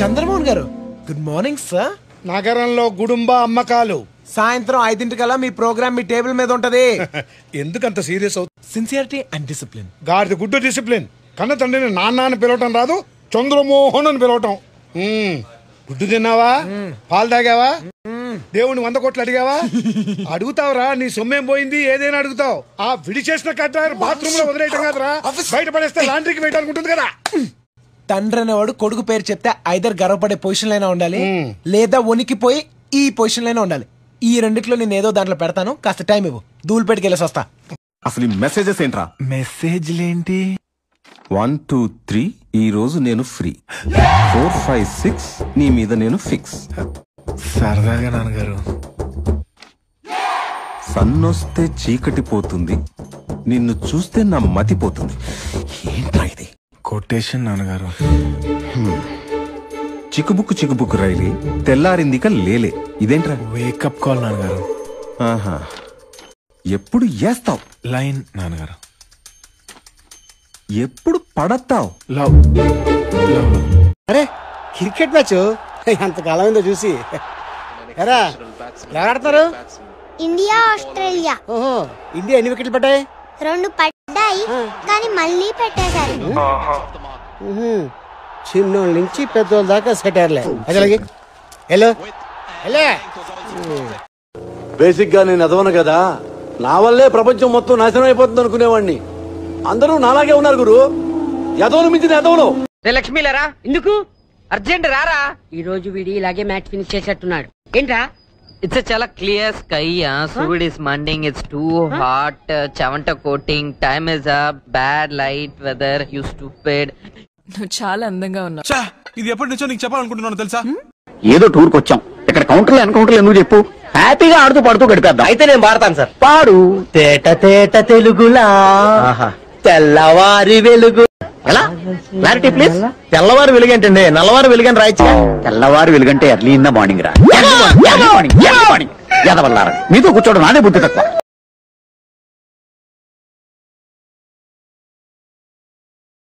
చంద్రమోహన్ గారు, good morning sir. నగరంలో గుడుంబ అమ్మకాలు సాయంత్రం 5 మీ ప్రోగ్రామ్ మీ టేబుల్ మీద ఉంటది. ఎందుకంత సీరియస్ అవుతుంది? Sincerity and discipline. గాడిద గుడ్డు డిసిప్లిన్. కన్న తండ్రిని నాన్న అని పిలవటం రాదు, చంద్రమోహన్ అని పిలవటం. గుడ్డు తిన్నావా? పాలు తాగావా? దేవుని 100 కోట్లు అడిగావా? అడుగుతావురా, నీ సొమ్మేం పోయింది? ఏదైనా అడుగుతావు. ఆ విడిచేసిన కట్ట బాత్రూమ్ లో వదిలేయటం కాదురా, బయట పడేస్తే లాండ్రీకి వేయడానికి ఉంటుంది కదా. తండ్రి అనేవాడు కొడుకు పేరు చెప్తే ఐదర్ గర్వపడే పొజిషన్ లైనా ఉండాలి, లేదా వణికిపోయి ఈ పొజిషన్ లైనా ఉండాలి. ఈ రెండిట్లో నేను ఏదో దాంట్లో పెడతాను, కాస్త టైం ఇవ్వు. ధూళిపేటకి వెళ్ళేసి వస్తా. అసలు ఈ మెసేజెస్ ఏంట్రా? మెసేజ్లేంటి? 1 2 3 ఈ రోజు నేను ఫ్రీ. 4 5 6 నీ మీద నేను ఫిక్స్. సరదాగా నాన్నగారు. సన్నొస్తే చీకటి పోతుంది, నిన్ను చూస్తే నా మతి పోతుంది. ఏంట్రా ఇది? కొటేషన్ నాన్నగారు. చిక్కుబుక్కు చిక్కుబుక్కు రైలే తెల్లారిందిక లేలే. ఇదేంట్రా? వేకప్ కాల్ నాన్నగారు. ఆహా, ఎప్పుడు ఏస్తావు లైన్ నాన్నగారు. ఎప్పుడు పడతావు లవ్. అరే క్రికెట్ మ్యాచ్ ఎంతకాలం అయిందో చూసి. ఎరా ఎవరు ఆడతారు? India Australia. ఓహో, ఇండియా ఎన్ని వికెట్లు పడ్డాయి? 2 పడ్డాయి, కానీ మళ్ళీ పెట్టేశారు. చిన్నోళ్ళ నుంచి పెద్దోళ్ళ దాకా సెటర్లే. అసలు హలో హలో. బేసిక్ గా నేను ఎదవను కదా, నా వల్లే ప్రపంచం మొత్తం నాశనం అయిపోతుంది అనుకునేవాడిని. అందరూ నాలాగే ఉన్నారు గురు. ఎదవను మించిన ఎదవను. లక్ష్మీలరా, ఎందుకు అర్జెంట్ రారా? ఈ రోజు వీడి ఇలాగే మ్యాచ్ ఫినిష్ చేసేట్టున్నాడు. ఏంట్రా? It's a chala clear sky, Food is mending, it's too hot, chavanta coating, time is up, bad light, weather, you stupid. నువ్వు చాలా అందంగా ఉన్నావు. ఇది ఎప్పటి నుంచో నీకు చెప్పాలనుకుంటున్నాను తెలుసా? ఏదో టూర్కి వచ్చాం, ఇక్కడ కౌంటర్లు ఎన్కౌంటర్లు ఎందుకు చెప్పు, హ్యాపీగా ఆడుతూ పాడుతూ గడిపేద్దాం. అయితే నేను పాడతాను సార్. పాడు. తేట తేట తెలుగులా తెల్లవారి వెలుగు. ఎలా? Clarity please. తెల్లవారు వెలుగంటండి, నల్లవారు వెలుగని రాయచ్చు. తెల్లవారు వెలుగంటే ఎర్లీ ఇన్ ద మార్నింగ్ రా. ఎర్లీ మార్నింగ్ ఎదవల్లారా, మీతో కూర్చోవడం నాదే బుద్ధి తక్కువ.